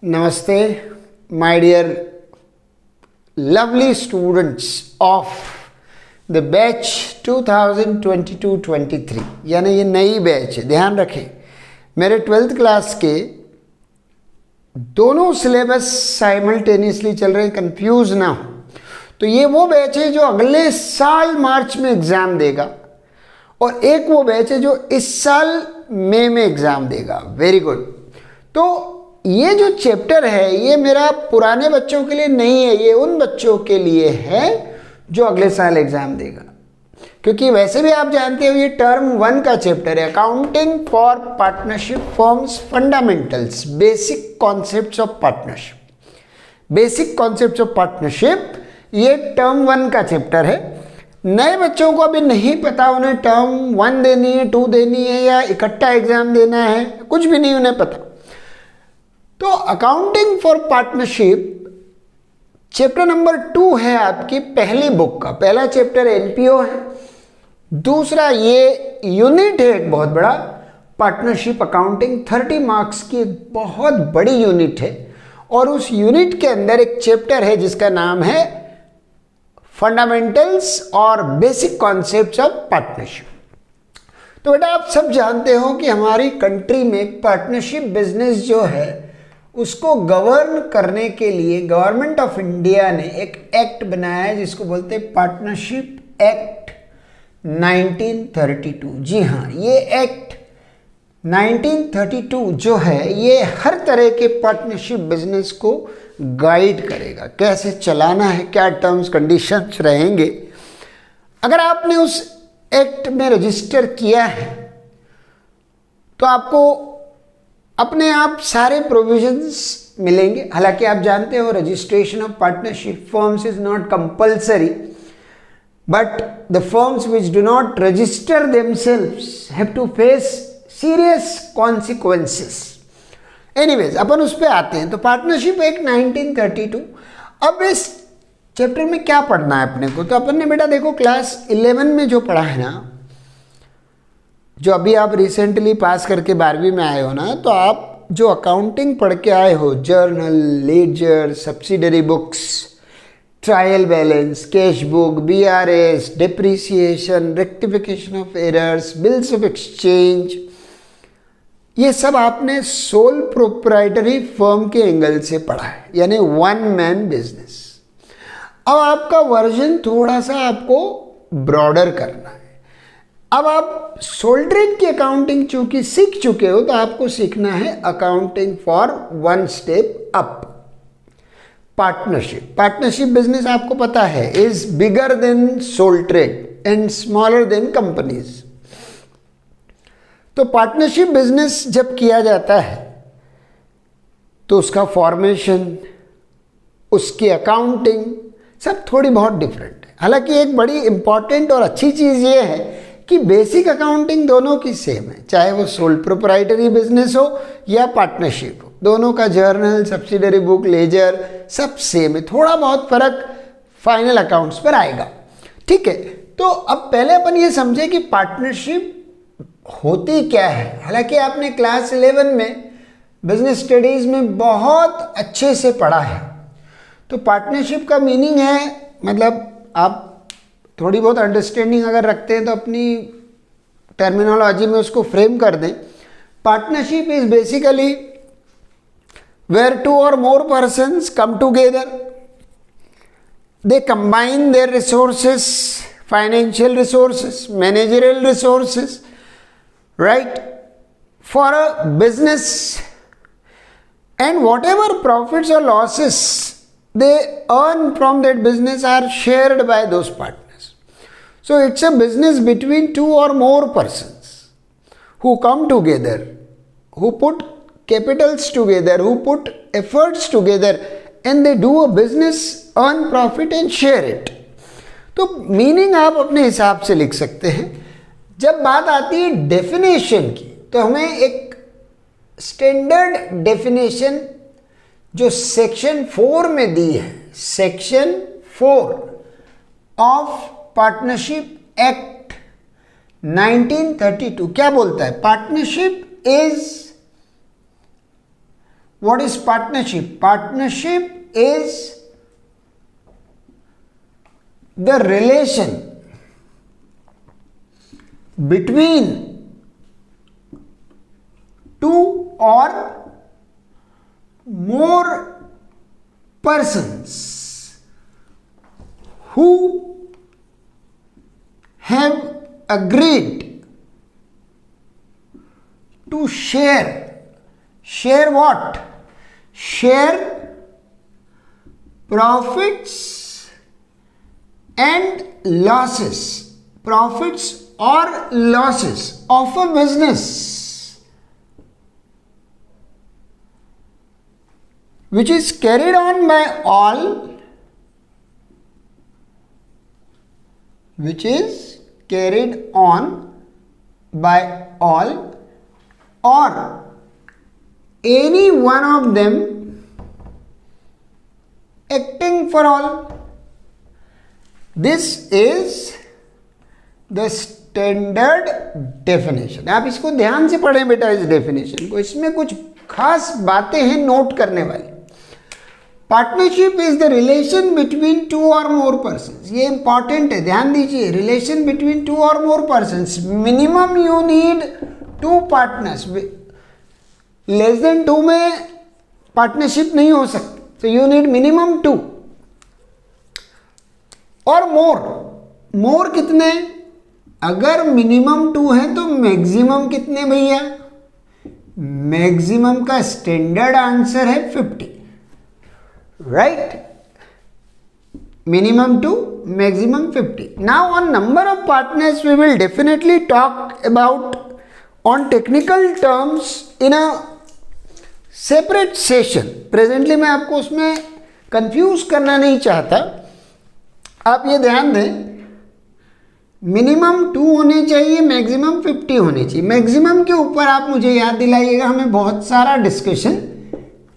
नमस्ते my dear lovely students of the batch 2022-23 यानी ये नई बैच है। ध्यान रखें, मेरे 12th क्लास के दोनों सिलेबस साइमल्टेनियसली चल रहे हैं, कंफ्यूज ना हो। तो ये वो बैच है जो अगले साल मार्च में एग्ज़ाम देगा और एक वो बैच है जो इस साल मई में एग्ज़ाम देगा। Very good. तो ये जो चैप्टर है ये मेरा पुराने बच्चों के लिए नहीं है, ये उन बच्चों के लिए है जो अगले साल एग्ज़ाम देगा, क्योंकि वैसे भी आप जानते हो ये टर्म 1 का चैप्टर है, accounting for partnership forms fundamentals basic concepts of partnership. Basic concepts of partnership ये टर्म 1 का चैप्टर है। नए बच्चों को अभी नहीं पता उन्हें टर्म 1 देनी है, 2 देनी है या इकट्ठा एग्जाम देना है, कुछ भी नहीं उन्हें पता। तो accounting for partnership chapter number 2 है आपकी पहली बुक का। पहला चैप्टर एनपीओ है, दूसरा ये यूनिट है एक बहुत बड़ा पार्टनरशिप अकाउंटिंग, 30 मार्क्स की एक बहुत बड़ी यूनिट है। और उस यूनिट के अंदर एक चैप्टर है जिसका नाम है फंडामेंटल्स और बेसिक कॉन्सेप्ट्स ऑफ पार्टनरशिप। तो बेटा आप सब जानते हो कि हमारी कंट्री में पार्टनरशिप बिजनेस जो है उसको गवर्न करने के लिए गवर्नमेंट ऑफ इंडिया ने एक एक्ट बनाया है जिसको बोलते हैं पार्टनरशिप एक्ट 1932। जी हाँ, ये एक्ट 1932 जो है ये हर तरह के पार्टनरशिप बिजनेस को गाइड करेगा, कैसे चलाना है, क्या टर्म्स कंडीशंस रहेंगे। अगर आपने उस एक्ट में रजिस्टर किया है तो आपको अपने आप सारे प्रोविजंस मिलेंगे। हालांकि आप जानते हो registration of partnership firms is not compulsory, but the firms which do not register themselves have to face serious consequences. Anyways अपन उस पर आते हैं। तो पार्टनरशिप एक्ट 1932। अब इस चैप्टर में क्या पढ़ना है अपने को? तो अपन ने बेटा देखो क्लास 11 में जो पढ़ा है ना, जो अभी आप रिसेंटली पास करके 12वीं में आए हो ना, तो आप जो अकाउंटिंग पढ़ के आए हो, journal, ledger, subsidiary books, trial balance, cash book, BRS, depreciation, rectification of errors, bills of exchange, ये सब आपने सोल प्रोप्राइटरी फर्म के एंगल से पढ़ा है, यानी वन मैन बिजनेस। अब आपका वर्जन थोड़ा सा आपको ब्रॉडर करना है। अब आप सोल ट्रेड की अकाउंटिंग चूंकि सीख चुके हो तो आपको सीखना है accounting for 1 step up, partnership. Partnership business आपको पता है is bigger than sole trade and smaller than companies. तो पार्टनरशिप बिजनेस जब किया जाता है तो उसका फॉर्मेशन, उसकी अकाउंटिंग सब थोड़ी बहुत डिफरेंट है। हालांकि एक बड़ी इंपॉर्टेंट और अच्छी चीज़ ये है कि बेसिक अकाउंटिंग दोनों की सेम है, चाहे वो सोल प्रोप्राइटरी बिजनेस हो या पार्टनरशिप हो। दोनों का जर्नल, सब्सिडरी बुक, लेजर सब सेम है, थोड़ा बहुत फर्क फाइनल अकाउंट्स पर आएगा। ठीक है, तो अब पहले अपन ये समझे कि पार्टनरशिप होती क्या है। हालांकि आपने क्लास 11 में बिजनेस स्टडीज़ में बहुत अच्छे से पढ़ा है। तो पार्टनरशिप का मीनिंग है, मतलब आप थोड़ी बहुत अंडरस्टैंडिंग अगर रखते हैं तो अपनी टर्मिनोलॉजी में उसको फ्रेम कर दें। Partnership is basically where 2 or more persons come together, they combine their resources, financial resources, managerial resources, right, for a business, and whatever profits or losses they earn from that business are shared by those partners. So it's a business between 2 or more persons who come together, who put capitals together, who put efforts together, and they do a business, earn profit and share it. तो meaning आप अपने हिसाब से लिख सकते हैं। जब बात आती है डेफिनेशन की तो हमें एक स्टैंडर्ड डेफिनेशन जो सेक्शन 4 में दी है, सेक्शन 4 ऑफ पार्टनरशिप एक्ट 1932 क्या बोलता है? Partnership is What is partnership? Partnership is the relation between two or more persons who have agreed to share what? Share profits and losses, profits or losses of a business which is carried on by all, which is carried on by all or any one of them acting for all. This is the standard definition. आप इसको ध्यान से पढ़ें बेटा, इस definition को, इसमें कुछ खास बातें हैं नोट करने वाली. Partnership is the relation between two और मोर पर्सन्स. ये इंपॉर्टेंट है, ध्यान दीजिए. रिलेशन बिटवीन टू और more persons. Minimum you need two partners. Less than two में पार्टनरशिप नहीं हो सकती, तो यू नीड मिनिमम टू. और मोर कितने? अगर मिनिमम टू है तो मैक्सिमम कितने भैया? मैक्सिमम का स्टैंडर्ड आंसर है 50, right? Minimum two, maximum 50. Now on number of partners we will definitely talk about on technical terms in a separate session. Presently मैं आपको उसमें कंफ्यूज करना नहीं चाहता. आप ये ध्यान दें, मिनिमम 2 होने चाहिए, मैक्सिमम 50 होने चाहिए. मैक्सिमम के ऊपर आप मुझे याद दिलाइएगा, हमें बहुत सारा डिस्कशन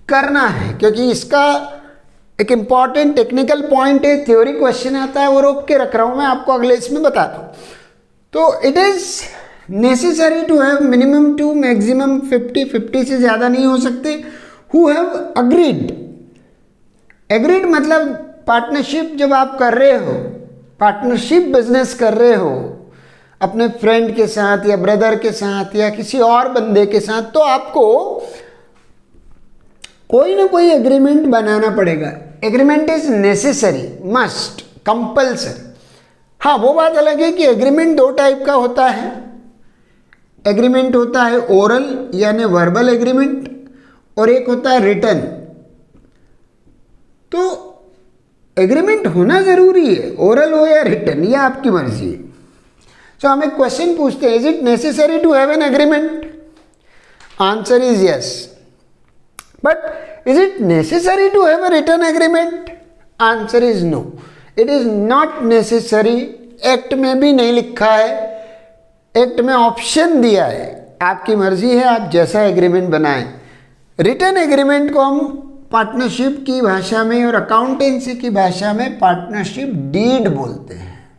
करना है, क्योंकि इसका एक इम्पॉर्टेंट टेक्निकल पॉइंट है. थ्योरी क्वेश्चन आता है, वो रोक के रख रहा हूँ मैं, आपको अगले इसमें बताता हूँ. तो it is necessary to have minimum 2, maximum 50 से ज़्यादा नहीं हो सकते. हु हैव एग्रीड मतलब पार्टनरशिप जब आप कर रहे हो, पार्टनरशिप बिजनेस कर रहे हो अपने फ्रेंड के साथ या ब्रदर के साथ या किसी और बंदे के साथ, तो आपको कोई ना कोई एग्रीमेंट बनाना पड़ेगा. Agreement is necessary, must, compulsory. हाँ, वो बात अलग है कि एग्रीमेंट 2 टाइप का होता है. एग्रीमेंट होता है ओरल यानी वर्बल एग्रीमेंट, और एक होता है रिटन. तो एग्रीमेंट होना जरूरी है, ओरल हो या रिटन, ये आपकी मर्जी है. सो हम एक क्वेश्चन पूछते हैं, is it necessary to have an agreement? Answer is yes. But is it necessary to have a written agreement? Answer is no, it is not necessary. Act में भी नहीं लिखा है, एक्ट में ऑप्शन दिया है, आपकी मर्जी है, आप जैसा एग्रीमेंट बनाएं. रिटन एग्रीमेंट को हम पार्टनरशिप की भाषा में और अकाउंटेंसी की भाषा में पार्टनरशिप डीड बोलते हैं.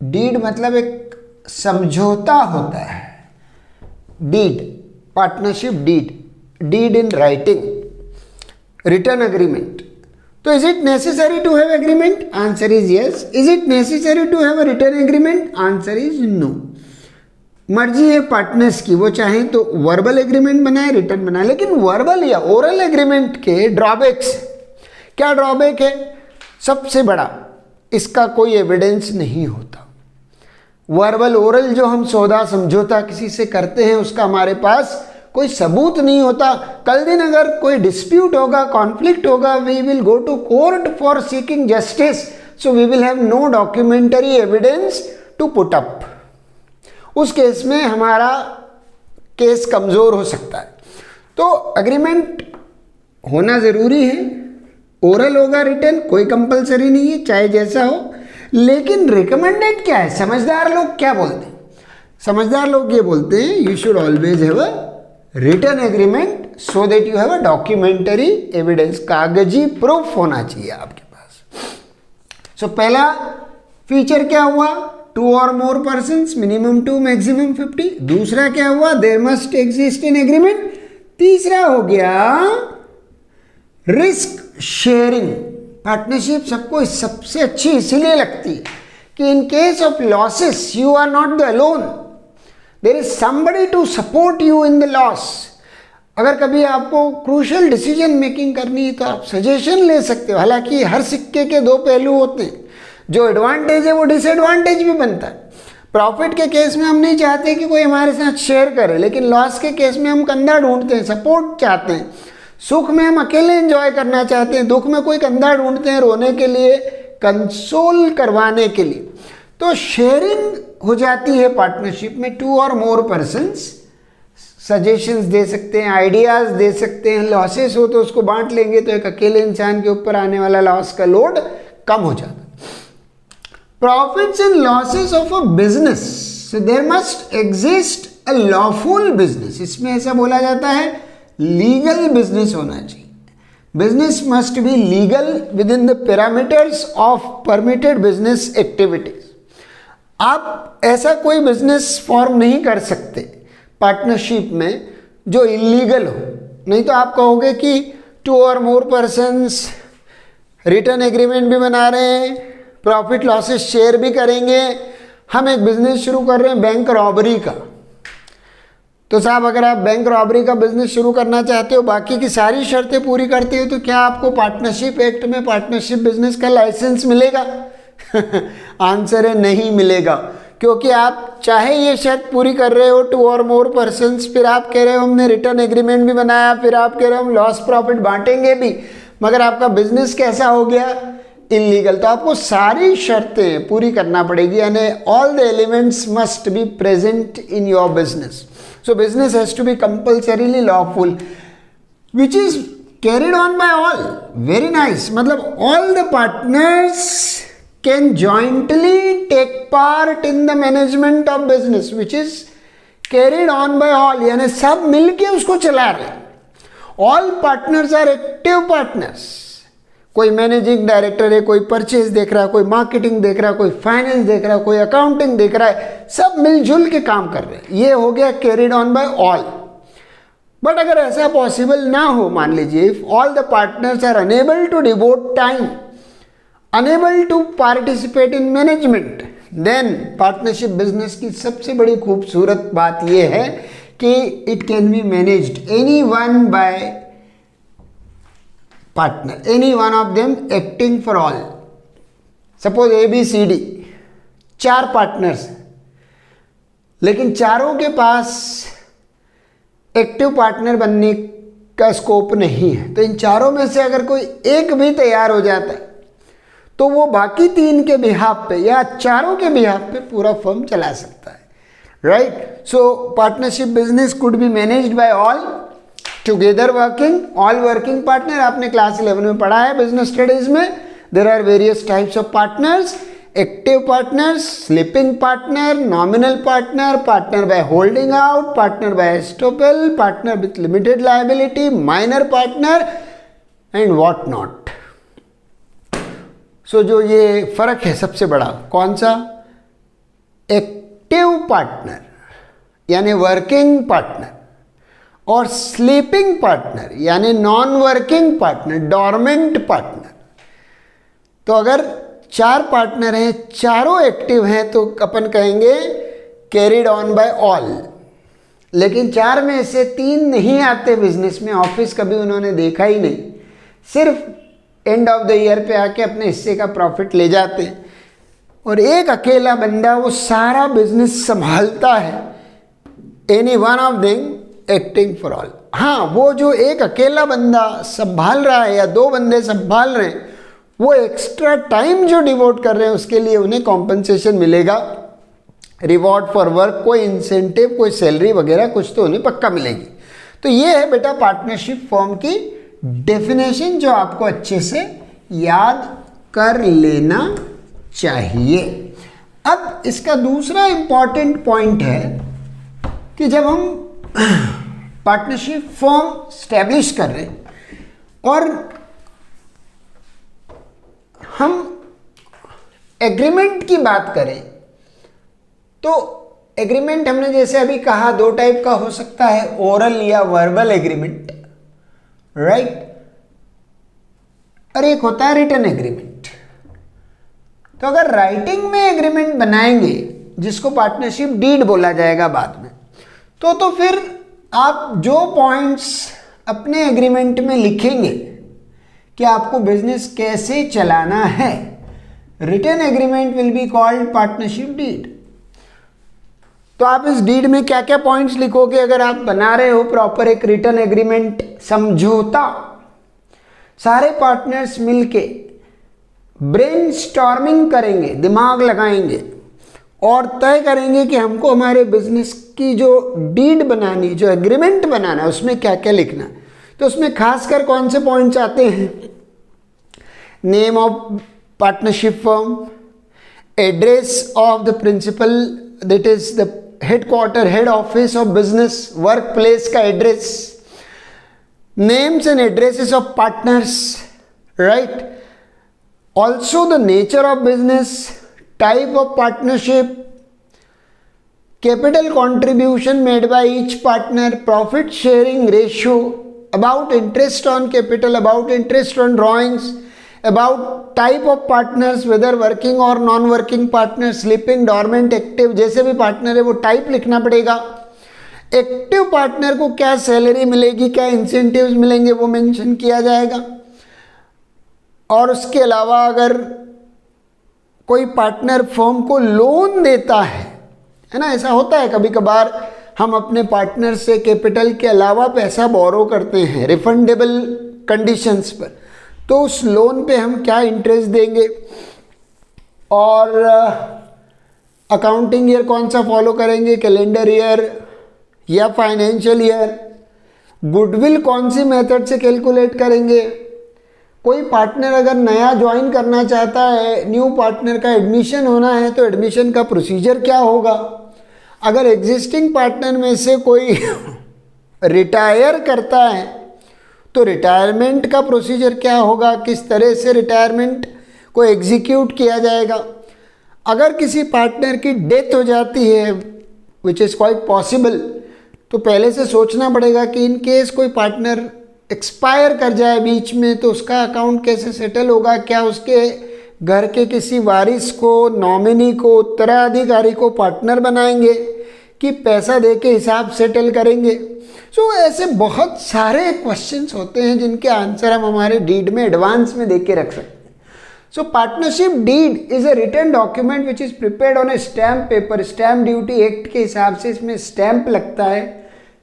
डीड मतलब एक समझौता होता है. Deed, partnership deed, deed in writing, written agreement. तो is it necessary to have agreement? Answer is yes. Is it necessary to have a written agreement? Answer is no. मर्जी है पार्टनर्स की, वो चाहें तो वर्बल एग्रीमेंट बनाए, return बनाए. लेकिन वर्बल या ओरल एग्रीमेंट के ड्रॉबैक्स, क्या ड्रॉबैक है? सबसे बड़ा, इसका कोई एविडेंस नहीं होता. वर्बल ओरल जो हम सौदा समझौता किसी से करते हैं, उसका हमारे पास कोई सबूत नहीं होता. कल दिन अगर कोई डिस्प्यूट होगा, कॉन्फ्लिक्ट होगा, we will go to court for seeking justice, so we will have no documentary evidence to put up. उस केस में हमारा केस कमज़ोर हो सकता है. तो एग्रीमेंट होना ज़रूरी है. ओरल होगा, रिटन कोई कंपलसरी नहीं है, चाहे जैसा हो. लेकिन रिकमेंडेड क्या है? समझदार लोग क्या बोलते हैं? समझदार लोग ये बोलते हैं, you should always have a written agreement so that you have a documentary evidence. कागजी प्रूफ होना चाहिए आपके पास. सो पहला फीचर क्या हुआ? 2 और मोर पर्सन्स, मिनिमम 2, मैक्सिमम 50. दूसरा क्या हुआ? There must exist in agreement तीसरा हो गया रिस्क शेयरिंग। पार्टनरशिप सबको सबसे अच्छी इसीलिए लगती है कि in case of losses you are not the alone, there is somebody to support you in the loss. अगर कभी आपको क्रूशियल डिसीजन मेकिंग करनी है तो आप सजेशन ले सकते हो। हालांकि हर सिक्के के दो पहलू होते हैं, जो एडवांटेज है वो डिसएडवांटेज भी बनता है। प्रॉफिट के केस में हम नहीं चाहते कि कोई हमारे साथ शेयर करे, लेकिन लॉस के केस में हम कंधा ढूंढते हैं, सपोर्ट चाहते हैं। सुख में हम अकेले एंजॉय करना चाहते हैं, दुख में कोई कंधा ढूंढते हैं रोने के लिए, कंसोल करवाने के लिए। तो शेयरिंग हो जाती है पार्टनरशिप में, 2 और मोर पर्सन्स सजेशंस दे सकते हैं, आइडियाज़ दे सकते हैं। लॉसेस हो तो उसको बांट लेंगे तो एक अकेले इंसान के ऊपर आने वाला लॉस का लोड कम हो जाता है। Profits and losses of a business, so there must exist a lawful business. इसमें ऐसा बोला जाता है लीगल बिजनेस होना चाहिए। Business must be legal within the parameters of permitted business activities. आप ऐसा कोई बिजनेस फॉर्म नहीं कर सकते पार्टनरशिप में जो इलीगल हो, नहीं तो आप कहोगे कि 2 और मोर पर्सन्स रिटर्न एग्रीमेंट भी बना रहे हैं, प्रॉफिट लॉसेस शेयर भी करेंगे, हम एक बिजनेस शुरू कर रहे हैं बैंक रॉबरी का। तो साहब अगर आप बैंक रॉबरी का बिजनेस शुरू करना चाहते हो, बाकी की सारी शर्तें पूरी करते हो, तो क्या आपको पार्टनरशिप एक्ट में पार्टनरशिप बिजनेस का लाइसेंस मिलेगा? आंसर है नहीं मिलेगा, क्योंकि आप चाहे ये शर्त पूरी कर रहे हो 2 और मोर पर्सन्स, फिर आप कह रहे हो हमने रिटर्न एग्रीमेंट भी बनाया, फिर आप कह रहे हो हम लॉस प्रॉफिट बांटेंगे भी, मगर आपका बिजनेस कैसा हो गया? इलीगल। तो आपको सारी शर्तें पूरी करना पड़ेगी, यानी all the elements must be present in your business. So business has to be compulsorily lawful, which is carried on by all. Very nice. मतलब all the partners can jointly take part in the management of business, which is carried on by all. यानी सब मिलके उसको चला रहे हैं। All partners are active partners. कोई managing director है, कोई परचेज देख रहा है, कोई मार्केटिंग देख रहा है, कोई फाइनेंस देख रहा है, कोई अकाउंटिंग देख रहा है, सब मिलजुल के काम कर रहे हैं। ये हो गया carried on by all. But अगर ऐसा पॉसिबल ना हो, मान लीजिए if all the partners are unable to devote time, unable to participate in management, then partnership business की सबसे बड़ी खूबसूरत बात यह है कि it can be managed any one by partner, any one of them acting for all. Suppose ABCD 4 partners हैं, लेकिन चारों के पास एक्टिव पार्टनर बनने का स्कोप नहीं है। तो इन चारों में से अगर कोई एक भी तैयार हो जाता है तो वो बाकी 3 के बिहाफ पे या चारों के बिहाफ पे पूरा फर्म चला सकता है, right? So partnership business could be managed by all together working, all working partner. आपने क्लास 11 में पढ़ा है बिजनेस स्टडीज में। There are various types of partners, active partners, sleeping partner, nominal partner, partner by holding out, partner by estoppel, partner with limited liability, minor partner and what not. सो जो ये फर्क है सबसे बड़ा कौन सा? एक्टिव पार्टनर यानी वर्किंग पार्टनर और स्लीपिंग पार्टनर यानी non working partner, dormant partner. तो अगर 4 पार्टनर हैं, चारों एक्टिव हैं, तो अपन कहेंगे कैरिड ऑन बाय ऑल। लेकिन 4 में से 3 नहीं आते बिजनेस में, ऑफिस कभी उन्होंने देखा ही नहीं, सिर्फ एंड ऑफ द ईयर पे आके अपने हिस्से का प्रॉफिट ले जाते हैं, और एक अकेला बंदा वो सारा बिजनेस संभालता है। Any one of them acting for all. हाँ, वो जो एक अकेला बंदा संभाल रहा है या 2 बंदे संभाल रहे हैं, वो एक्स्ट्रा टाइम जो डिवोट कर रहे हैं उसके लिए उन्हें कॉम्पनसेशन मिलेगा, रिवॉर्ड फॉर वर्क, कोई इंसेंटिव, कोई सैलरी वगैरह कुछ तो उन्हें पक्का मिलेगी। तो ये है बेटा पार्टनरशिप फॉर्म की डेफिनेशन, जो आपको अच्छे से याद कर लेना चाहिए। अब इसका दूसरा इंपॉर्टेंट पॉइंट है कि जब हम पार्टनरशिप फॉर्म स्टैब्लिश कर रहे हैं और हम एग्रीमेंट की बात करें, तो एग्रीमेंट हमने जैसे अभी कहा दो टाइप का हो सकता है, ओरल या वर्बल एग्रीमेंट, राइट, और एक होता है रिटन एग्रीमेंट। तो अगर राइटिंग में एग्रीमेंट बनाएंगे जिसको पार्टनरशिप डीड बोला जाएगा बाद में, तो फिर आप जो पॉइंट्स अपने एग्रीमेंट में लिखेंगे कि आपको बिजनेस कैसे चलाना है, written agreement will be called partnership deed. तो आप इस डीड में क्या क्या पॉइंट्स लिखोगे अगर आप बना रहे हो प्रॉपर एक रिटन एग्रीमेंट समझौता, सारे पार्टनर्स मिलके ब्रेनस्टॉर्मिंग करेंगे, दिमाग लगाएंगे और तय करेंगे कि हमको हमारे बिजनेस की जो डीड बनानी, जो एग्रीमेंट बनाना है उसमें क्या क्या लिखना है। तो उसमें खासकर कौन से पॉइंट्स आते हैं, name of partnership firm, address of the principal, that is the headquarter, head office of business, work place का address, names and addresses of partners, right, also the nature of business, type of partnership, capital contribution made by each partner, profit sharing ratio, about interest on capital, about interest on drawings, about type of partners, whether working or non working partners, sleeping, dormant, active, जैसे भी partner है वो type लिखना पड़ेगा। Active partner को क्या salary मिलेगी, क्या इंसेंटिव्स मिलेंगे वो मेंशन किया जाएगा। और उसके अलावा अगर कोई पार्टनर फर्म को लोन देता है ना, ऐसा होता है कभी कभार हम अपने पार्टनर से कैपिटल के अलावा पैसा बोरो करते हैं रिफंडेबल कंडीशंस पर, तो उस लोन पे हम क्या इंटरेस्ट देंगे और अकाउंटिंग ईयर कौन सा फॉलो करेंगे, कैलेंडर ईयर या फाइनेंशियल ईयर, गुडविल कौन सी मेथड से कैलकुलेट करेंगे। कोई पार्टनर अगर नया ज्वाइन करना चाहता है, न्यू पार्टनर का एडमिशन होना है तो एडमिशन का प्रोसीजर क्या होगा। अगर एग्जिस्टिंग पार्टनर में से कोई रिटायर करता है तो रिटायरमेंट का प्रोसीजर क्या होगा, किस तरह से रिटायरमेंट को एग्जीक्यूट किया जाएगा। अगर किसी पार्टनर की डेथ हो जाती है, विच इज़ क्वाइट पॉसिबल, तो पहले से सोचना पड़ेगा कि इन केस कोई पार्टनर एक्सपायर कर जाए बीच में तो उसका अकाउंट कैसे सेटल होगा, क्या उसके घर के किसी वारिस को, नॉमिनी को, उत्तराधिकारी को पार्टनर बनाएंगे कि पैसा दे के हिसाब सेटल करेंगे। सो ऐसे बहुत सारे क्वेश्चंस होते हैं जिनके आंसर हम हमारे डीड में एडवांस में दे के रख सकते हैं। So partnership deed is a written document which is prepared on a stamp paper. Stamp duty act के हिसाब से इसमें स्टैम्प लगता है,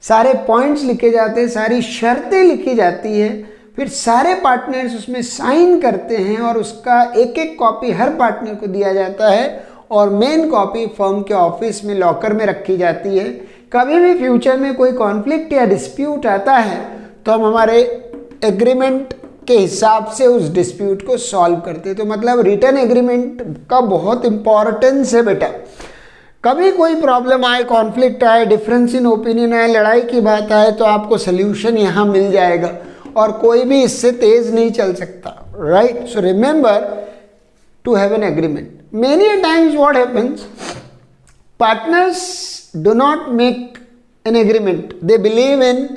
सारे पॉइंट्स लिखे जाते हैं, सारी शर्तें लिखी जाती है, फिर सारे पार्टनर्स उसमें साइन करते हैं और उसका एक एक कॉपी हर पार्टनर को दिया जाता है और मेन कॉपी फर्म के ऑफिस में लॉकर में रखी जाती है। कभी भी फ्यूचर में कोई कॉन्फ्लिक्ट या डिस्प्यूट आता है तो हम हमारे एग्रीमेंट के हिसाब से उस डिस्प्यूट को सॉल्व करते हैं। तो मतलब रिटन एग्रीमेंट का बहुत इंपॉर्टेंस है बेटा। कभी कोई प्रॉब्लम आए, कॉन्फ्लिक्ट आए, डिफरेंस इन ओपिनियन आए, लड़ाई की बात आए तो आपको सोल्यूशन यहाँ मिल जाएगा और कोई भी इससे तेज नहीं चल सकता, right. So remember to have an agreement. Many times what happens, partners do not make an agreement, they believe in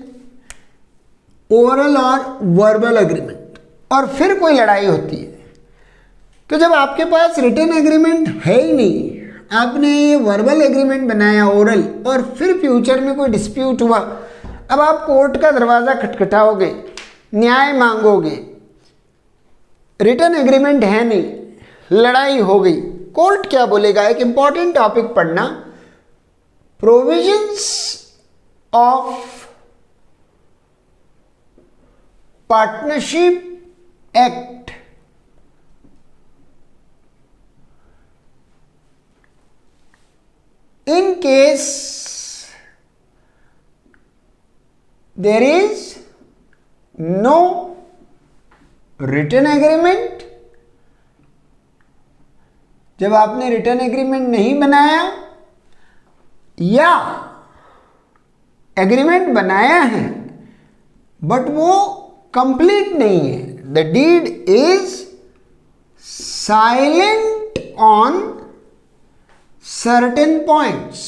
oral और वर्बल एग्रीमेंट और फिर कोई लड़ाई होती है। तो जब आपके पास रिटन एग्रीमेंट है ही नहीं, आपने ये वर्बल एग्रीमेंट बनाया ओरल, और फिर फ्यूचर में कोई डिस्प्यूट हुआ, अब आप कोर्ट का दरवाज़ा खटखटाओगे, न्याय मांगोगे, रिटन एग्रीमेंट है नहीं, लड़ाई हो गई, कोर्ट क्या बोलेगा। एक इंपॉर्टेंट टॉपिक पढ़ना, provisions of partnership act in case there is no written agreement, जब आपने रिटन एग्रीमेंट नहीं बनाया या एग्रीमेंट बनाया है बट वो कंप्लीट नहीं है, the deed is silent on certain points,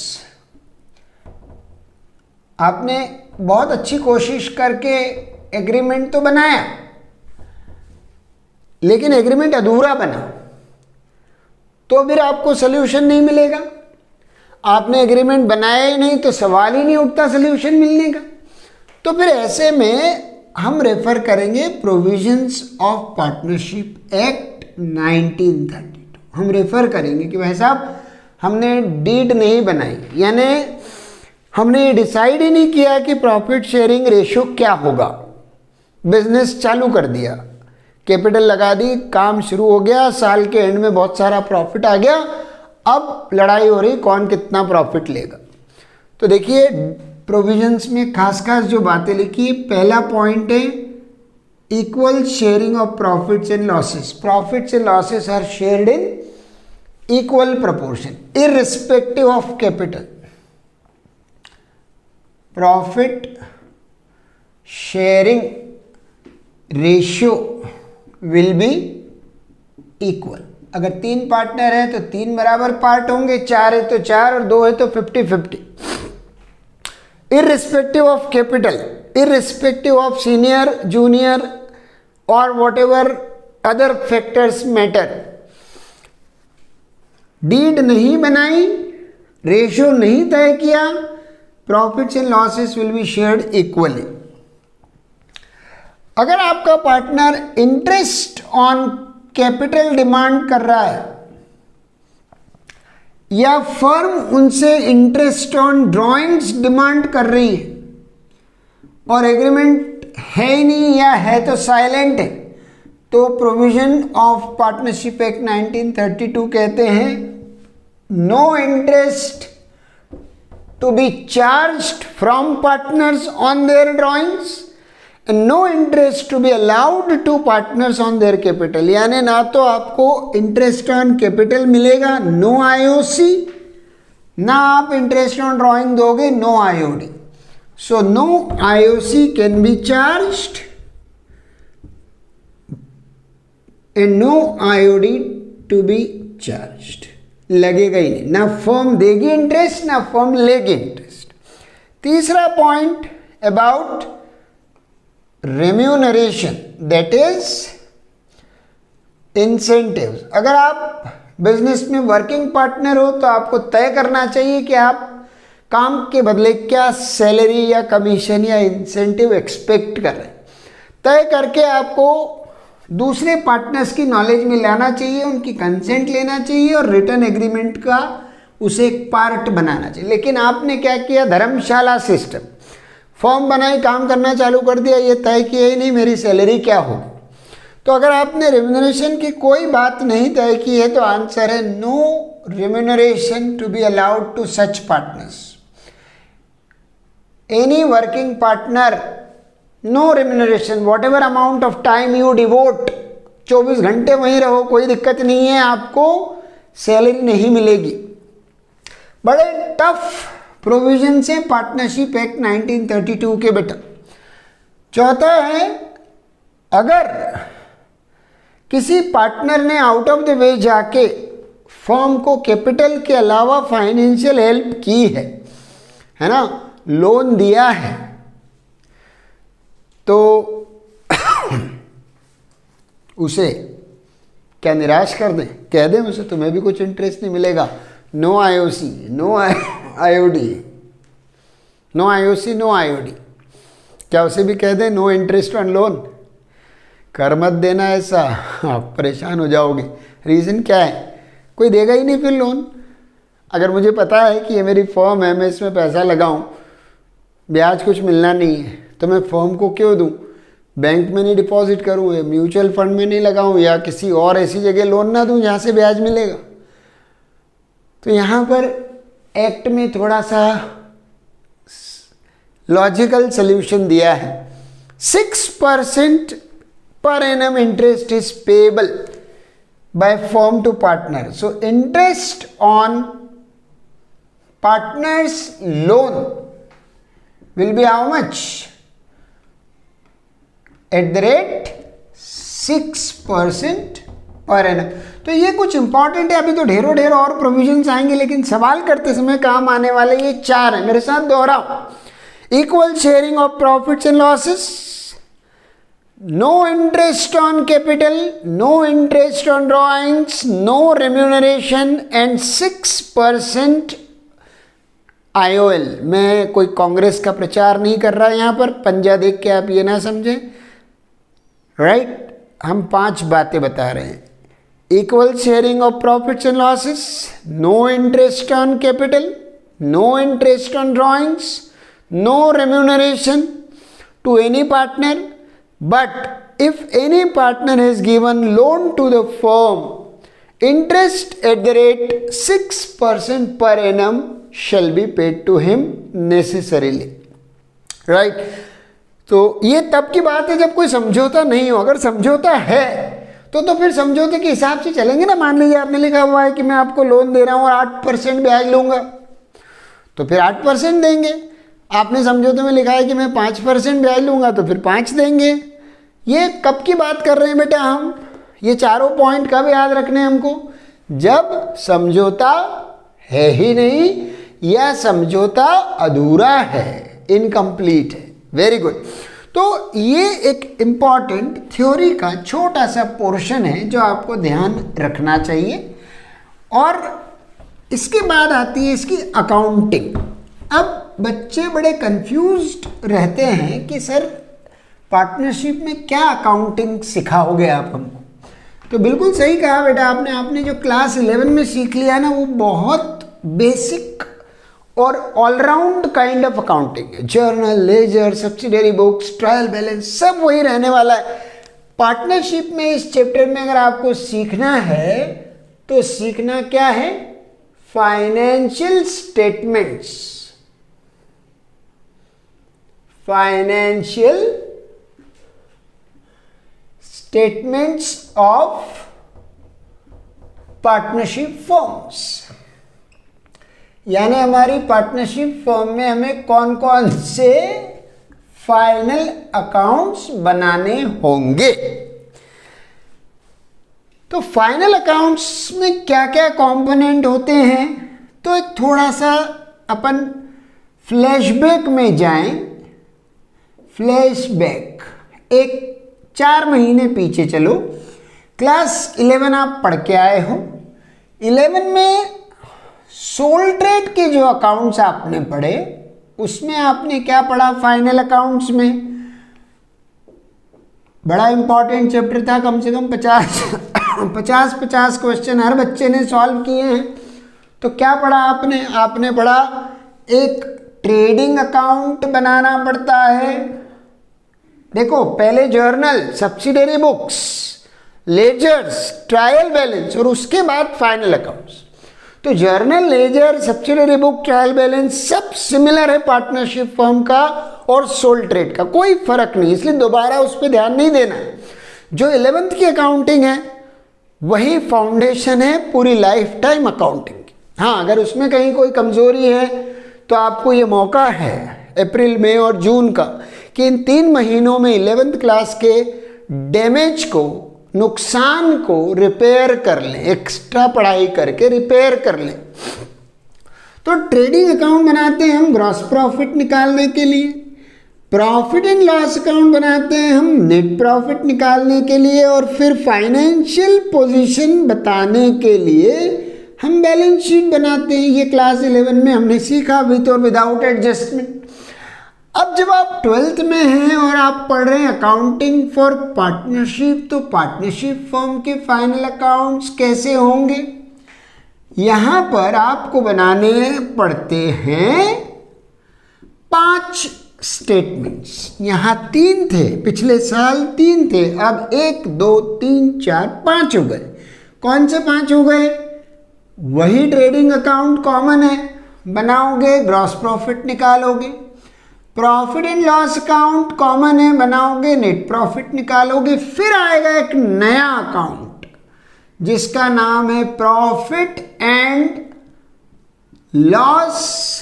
आपने बहुत अच्छी कोशिश करके एग्रीमेंट तो बनाया, लेकिन एग्रीमेंट अधूरा बना, तो फिर आपको सोल्यूशन नहीं मिलेगा। आपने एग्रीमेंट बनाया ही नहीं तो सवाल ही नहीं उठता सोल्यूशन मिलने का। तो फिर ऐसे में हम रेफर करेंगे प्रोविजंस ऑफ पार्टनरशिप एक्ट 1932। हम रेफर करेंगे कि भाई साहब हमने डीड नहीं बनाई, यानी हमने ये डिसाइड ही नहीं किया कि प्रॉफिट शेयरिंग रेशियो क्या होगा। बिजनेस चालू कर दिया, कैपिटल लगा दी, काम शुरू हो गया, साल के एंड में बहुत सारा प्रॉफिट आ गया, अब लड़ाई हो रही कौन कितना प्रॉफिट लेगा। तो देखिए प्रोविजंस में खास खास जो बातें लिखी है, पहला पॉइंट है equal sharing of profits and losses. Profits and losses are shared in equal proportion irrespective of capital. Profit sharing ratio will be equal. अगर 3 पार्टनर है तो 3 बराबर पार्ट होंगे, 4 है तो 4 और 2 है तो 50-50। Irrespective of capital, irrespective of senior junior और whatever other factors matter. Deed नहीं बनाई, रेशियो नहीं तय किया, profits and losses will be shared equally. अगर आपका partner interest on capital demand कर रहा है या फर्म उनसे इंटरेस्ट ऑन ड्राइंग्स डिमांड कर रही है और एग्रीमेंट है ही नहीं या है तो साइलेंट है, तो प्रोविजन ऑफ पार्टनरशिप एक्ट 1932 कहते हैं no interest to be charged from partners on their drawings and no interest to be allowed to partners on their capital. यानी ना तो आपको इंटरेस्ट ऑन कैपिटल मिलेगा, नो आईओसी, ना आप इंटरेस्ट ऑन ड्राइंग दोगे, no IOD. So no IOC can be charged and no IOD to be charged. लगेगा ही नहीं, ना फर्म देगी इंटरेस्ट ना फर्म लेगी इंटरेस्ट। तीसरा point about remuneration, that is incentives. अगर आप बिजनेस में वर्किंग पार्टनर हो तो आपको तय करना चाहिए कि आप काम के बदले क्या सैलरी या कमीशन या इंसेंटिव एक्सपेक्ट कर रहे हैं। तय करके आपको दूसरे पार्टनर्स की नॉलेज में लाना चाहिए, उनकी कंसेंट लेना चाहिए और रिटर्न एग्रीमेंट का उसे एक पार्ट बनाना चाहिए। लेकिन आपने क्या किया, धर्मशाला सिस्टम, फॉर्म बनाई, काम करना चालू कर दिया, ये तय किया ही नहीं मेरी सैलरी क्या होगी। तो अगर आपने रेम्यूनरेशन की कोई बात नहीं तय की है तो आंसर है no remuneration to be allowed to such partners. Any working partner, no remuneration, whatever amount of time you devote, 24 घंटे वहीं रहो, कोई दिक्कत नहीं है, आपको सैलरी नहीं मिलेगी। बड़े टफ प्रोविजन से पार्टनरशिप एक्ट 1932 के बेटा। चौथा है, अगर किसी पार्टनर ने आउट ऑफ द वे जाके फर्म को कैपिटल के अलावा फाइनेंशियल हेल्प की है ना, लोन दिया है, तो उसे क्या निराश कर दें, कह दें उसे तुम्हें भी कुछ इंटरेस्ट नहीं मिलेगा, no IOC, no IOD, no IOC no IOD. क्या उसे भी कह दें नो इंटरेस्ट ऑन लोन? कर मत देना ऐसा, आप परेशान हो जाओगे। रीज़न क्या है, कोई देगा ही नहीं फिर लोन। अगर मुझे पता है कि ये मेरी फर्म है, मैं इसमें पैसा लगाऊं, ब्याज कुछ मिलना नहीं है, तो मैं फर्म को क्यों दूं? बैंक में नहीं डिपॉजिट करूं, या म्यूचुअल फंड में नहीं लगाऊं, या किसी और ऐसी जगह लोन ना दूं जहाँ से ब्याज मिलेगा। तो यहाँ पर एक्ट में थोड़ा सा लॉजिकल सॉल्यूशन दिया है। 6% per annum interest is payable by firm to partner. So interest on partners loan will be how much? At the rate 6% per annum. तो ये कुछ इंपॉर्टेंट है, अभी तो ढेरों और प्रोविजंस आएंगे, लेकिन सवाल करते समय काम आने वाले ये 4 हैं। मेरे साथ दोहराओ, Equal sharing of profits and losses, no interest on capital, no interest on drawings, no remuneration and 6% IOL। मैं कोई कांग्रेस का प्रचार नहीं कर रहा यहाँ पर, पंजा देख के आप ये ना समझें, राइट। हम 5 बातें बता रहे हैं। Equal sharing of profits and losses, no interest on capital, no interest on drawings, no remuneration to any partner, but if any partner has given loan to the firm, interest at the rate 6% per annum shall be paid to him necessarily, right। तो ये तब की बात है जब कोई समझौता नहीं हो। अगर समझौता है तो फिर समझौते के हिसाब से चलेंगे ना। मान लीजिए आपने लिखा हुआ है कि मैं आपको लोन दे रहा हूँ और 8% ब्याज लूंगा, तो फिर 8% देंगे। आपने समझौते में लिखा है कि मैं 5% ब्याज लूंगा, तो फिर 5 देंगे। ये कब की बात कर रहे हैं बेटा हम? ये चारों पॉइंट कब याद रखने हैं हमको? जब समझौता है ही नहीं या समझौता अधूरा है, इनकम्प्लीट है। Very good. तो ये एक इम्पॉर्टेंट थ्योरी का छोटा सा पोर्शन है जो आपको ध्यान रखना चाहिए। और इसके बाद आती है इसकी अकाउंटिंग। अब बच्चे बड़े कंफ्यूज्ड रहते हैं कि सर पार्टनरशिप में क्या अकाउंटिंग सिखाओगे आप हमको। तो बिल्कुल सही कहा बेटा आपने जो क्लास 11 में सीख लिया ना, वो बहुत बेसिक और ऑलराउंड काइंड ऑफ अकाउंटिंग है। Journal, ledger, subsidiary books, trial balance, सब वही रहने वाला है। पार्टनरशिप में इस चैप्टर में अगर आपको सीखना है तो सीखना क्या है? Financial statements, financial statements of partnership firms. यानी हमारी पार्टनरशिप फर्म में हमें कौन कौन से फाइनल अकाउंट्स बनाने होंगे। तो फाइनल अकाउंट्स में क्या क्या कंपोनेंट होते हैं, तो एक थोड़ा सा अपन फ्लैशबैक में जाएं। फ्लैशबैक एक 4 महीने पीछे चलो। क्लास 11 आप पढ़ के आए हो। 11 में सोल ट्रेड के जो अकाउंट्स आपने पढ़े उसमें आपने क्या पढ़ा? फाइनल अकाउंट्स में बड़ा इंपॉर्टेंट चैप्टर था, कम से कम 50 क्वेश्चन हर बच्चे ने सॉल्व किए हैं। तो क्या पढ़ा आपने पढ़ा एक ट्रेडिंग अकाउंट बनाना पड़ता है। देखो पहले journal, subsidiary books, ledgers, trial balance और उसके बाद फाइनल अकाउंट्स। तो journal, ledger, subsidiary book, trial balance सब सिमिलर है पार्टनरशिप फर्म का और सोल ट्रेड का, कोई फर्क नहीं, इसलिए दोबारा उस पर ध्यान नहीं देना। जो 11th की अकाउंटिंग है वही फाउंडेशन है पूरी लाइफ टाइम अकाउंटिंग। हाँ, अगर उसमें कहीं कोई कमजोरी है तो आपको ये मौका है अप्रैल, मई और जून का कि इन 3 महीनों में 11th क्लास के डैमेज को, नुकसान को रिपेयर कर लें, एक्स्ट्रा पढ़ाई करके रिपेयर कर लें। तो ट्रेडिंग अकाउंट बनाते हैं हम ग्रॉस प्रॉफिट निकालने के लिए, प्रॉफिट एंड लॉस अकाउंट बनाते हैं हम नेट प्रॉफिट निकालने के लिए, और फिर फाइनेंशियल पोजीशन बताने के लिए हम बैलेंस शीट बनाते हैं। ये क्लास 11 में हमने सीखा, विथ और विदाउट एडजस्टमेंट। अब जब आप 12th में हैं और आप पढ़ रहे हैं अकाउंटिंग फॉर पार्टनरशिप, तो पार्टनरशिप फर्म के फाइनल अकाउंट्स कैसे होंगे? यहां पर आपको बनाने पड़ते हैं 5 स्टेटमेंट्स। यहां 3 थे, पिछले साल 3 थे, अब 1 2 3 4 5 हो गए। कौन से 5 हो गए? वही ट्रेडिंग अकाउंट कॉमन है, बनाओगे ग्रॉस प्रॉफिट निकालोगे। Profit and loss account common है, बनाओगे नेट प्रॉफिट निकालोगे। फिर आएगा एक नया अकाउंट जिसका नाम है profit and loss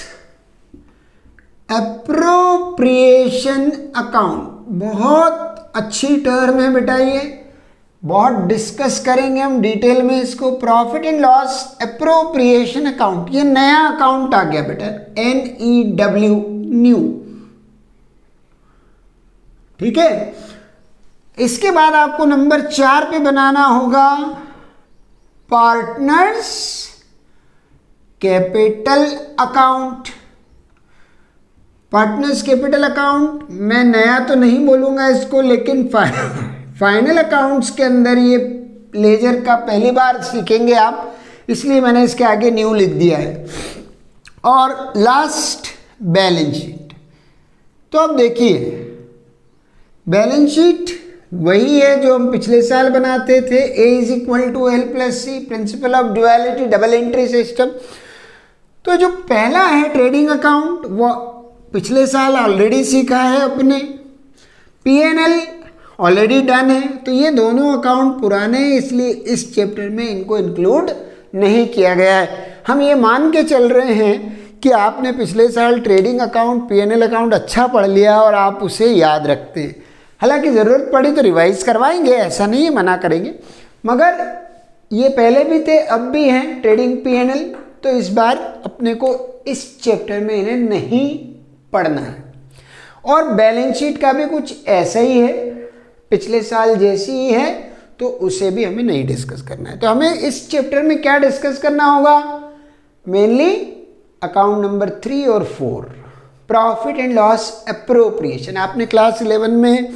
appropriation account. बहुत अच्छी टर्म है बेटा, ये बहुत डिस्कस करेंगे हम डिटेल में इसको। Profit and loss appropriation account, ये नया अकाउंट आ गया बेटा, NEW, न्यू, ठीक है। इसके बाद आपको नंबर 4 पे बनाना होगा partners capital account. Partners capital account मैं नया तो नहीं बोलूंगा इसको, लेकिन फाइनल अकाउंट्स के अंदर ये लेजर का पहली बार सीखेंगे आप, इसलिए मैंने इसके आगे न्यू लिख दिया है। और लास्ट बैलेंस शीट। तो अब देखिए बैलेंस शीट वही है जो हम पिछले साल बनाते थे, A is equal to L plus C, principle of duality, double entry system. तो जो पहला है ट्रेडिंग अकाउंट वो पिछले साल ऑलरेडी सीखा है अपने, P&L ऑलरेडी डन है। तो ये दोनों अकाउंट पुराने हैं, इसलिए इस चैप्टर में इनको इंक्लूड नहीं किया गया है। हम ये मान के चल रहे हैं कि आपने पिछले साल ट्रेडिंग अकाउंट P&L अकाउंट अच्छा पढ़ लिया और आप उसे याद रखते हैं। हालांकि ज़रूरत पड़ी तो रिवाइज करवाएंगे, ऐसा नहीं है मना करेंगे, मगर ये पहले भी थे अब भी हैं ट्रेडिंग P&L, तो इस बार अपने को इस चैप्टर में इन्हें नहीं पढ़ना है। और बैलेंस शीट का भी कुछ ऐसा ही है, पिछले साल जैसी ही है, तो उसे भी हमें नहीं डिस्कस करना है। तो हमें इस चैप्टर में क्या डिस्कस करना होगा, मेनली अकाउंट नंबर 3 और 4, प्रॉफिट एंड लॉस अप्रोप्रिएशन। आपने क्लास 11 में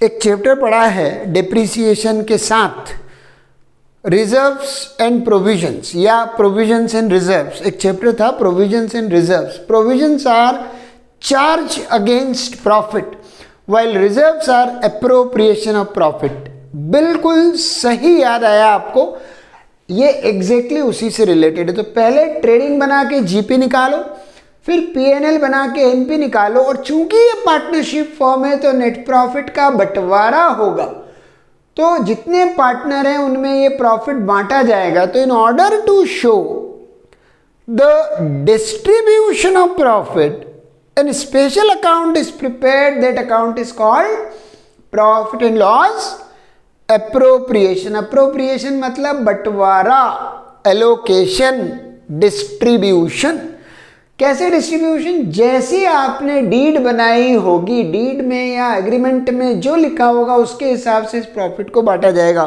एक चैप्टर पढ़ा है डिप्रिसिएशन के साथ, रिजर्व्स एंड प्रोविजंस या प्रोविजंस एंड रिजर्व्स, एक चैप्टर था provisions and reserves. Provisions are charge against profit while reserves are appropriation of profit. बिल्कुल सही याद आया आपको, ये एग्जैक्टली उसी से रिलेटेड है। तो पहले ट्रेडिंग बना के जीपी निकालो, फिर P&L बना के एनपी निकालो, और चूंकि ये पार्टनरशिप फॉर्म है तो नेट प्रॉफिट का बंटवारा होगा, तो जितने पार्टनर हैं उनमें ये प्रॉफिट बांटा जाएगा। तो in order to show the distribution of profit an special account is prepared, that account is called profit and loss appropriation. Appropriation मतलब बंटवारा, एलोकेशन, डिस्ट्रीब्यूशन। कैसे डिस्ट्रीब्यूशन, जैसे आपने डीड बनाई होगी, डीड में या एग्रीमेंट में जो लिखा होगा उसके हिसाब से इस प्रॉफिट को बांटा जाएगा।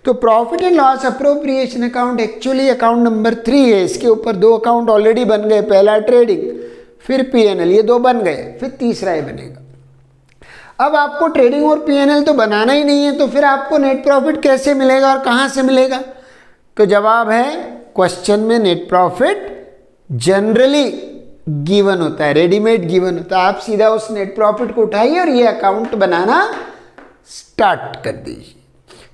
तो profit and loss appropriation account actually account number 3 है। इसके ऊपर 2 अकाउंट ऑलरेडी बन गए, पहला ट्रेडिंग फिर P&L, ये 2 बन गए, फिर तीसरा ही बनेगा। अब आपको ट्रेडिंग और P&L तो बनाना ही नहीं है, तो फिर आपको नेट प्रॉफिट कैसे मिलेगा और कहाँ से मिलेगा? तो जवाब है क्वेश्चन में नेट प्रॉफिट जनरली गिवन होता है, रेडीमेड गिवन होता है। आप सीधा उस नेट प्रॉफिट को उठाइए और ये अकाउंट बनाना स्टार्ट कर दीजिए।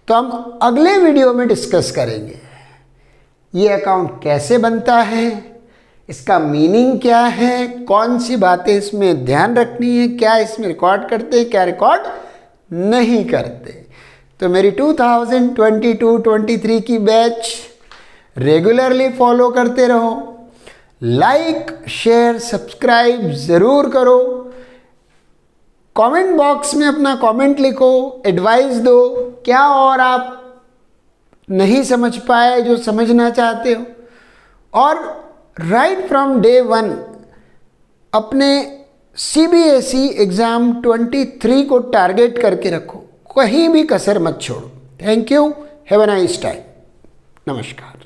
तो हम अगले वीडियो में डिस्कस करेंगे ये अकाउंट कैसे बनता है, इसका मीनिंग क्या है, कौन सी बातें इसमें ध्यान रखनी है, क्या इसमें रिकॉर्ड करते हैं, क्या रिकॉर्ड नहीं करते। तो मेरी 2022-23 की बैच रेगुलरली फॉलो करते रहो, लाइक शेयर सब्सक्राइब ज़रूर करो, कमेंट बॉक्स में अपना कमेंट लिखो, एडवाइस दो, क्या और आप नहीं समझ पाए जो समझना चाहते हो। और राइट फ्रॉम डे 1 अपने CBSE एग्ज़ाम 23 को टारगेट करके रखो, कहीं भी कसर मत छोड़ो। Thank you, have a nice time, नमस्कार।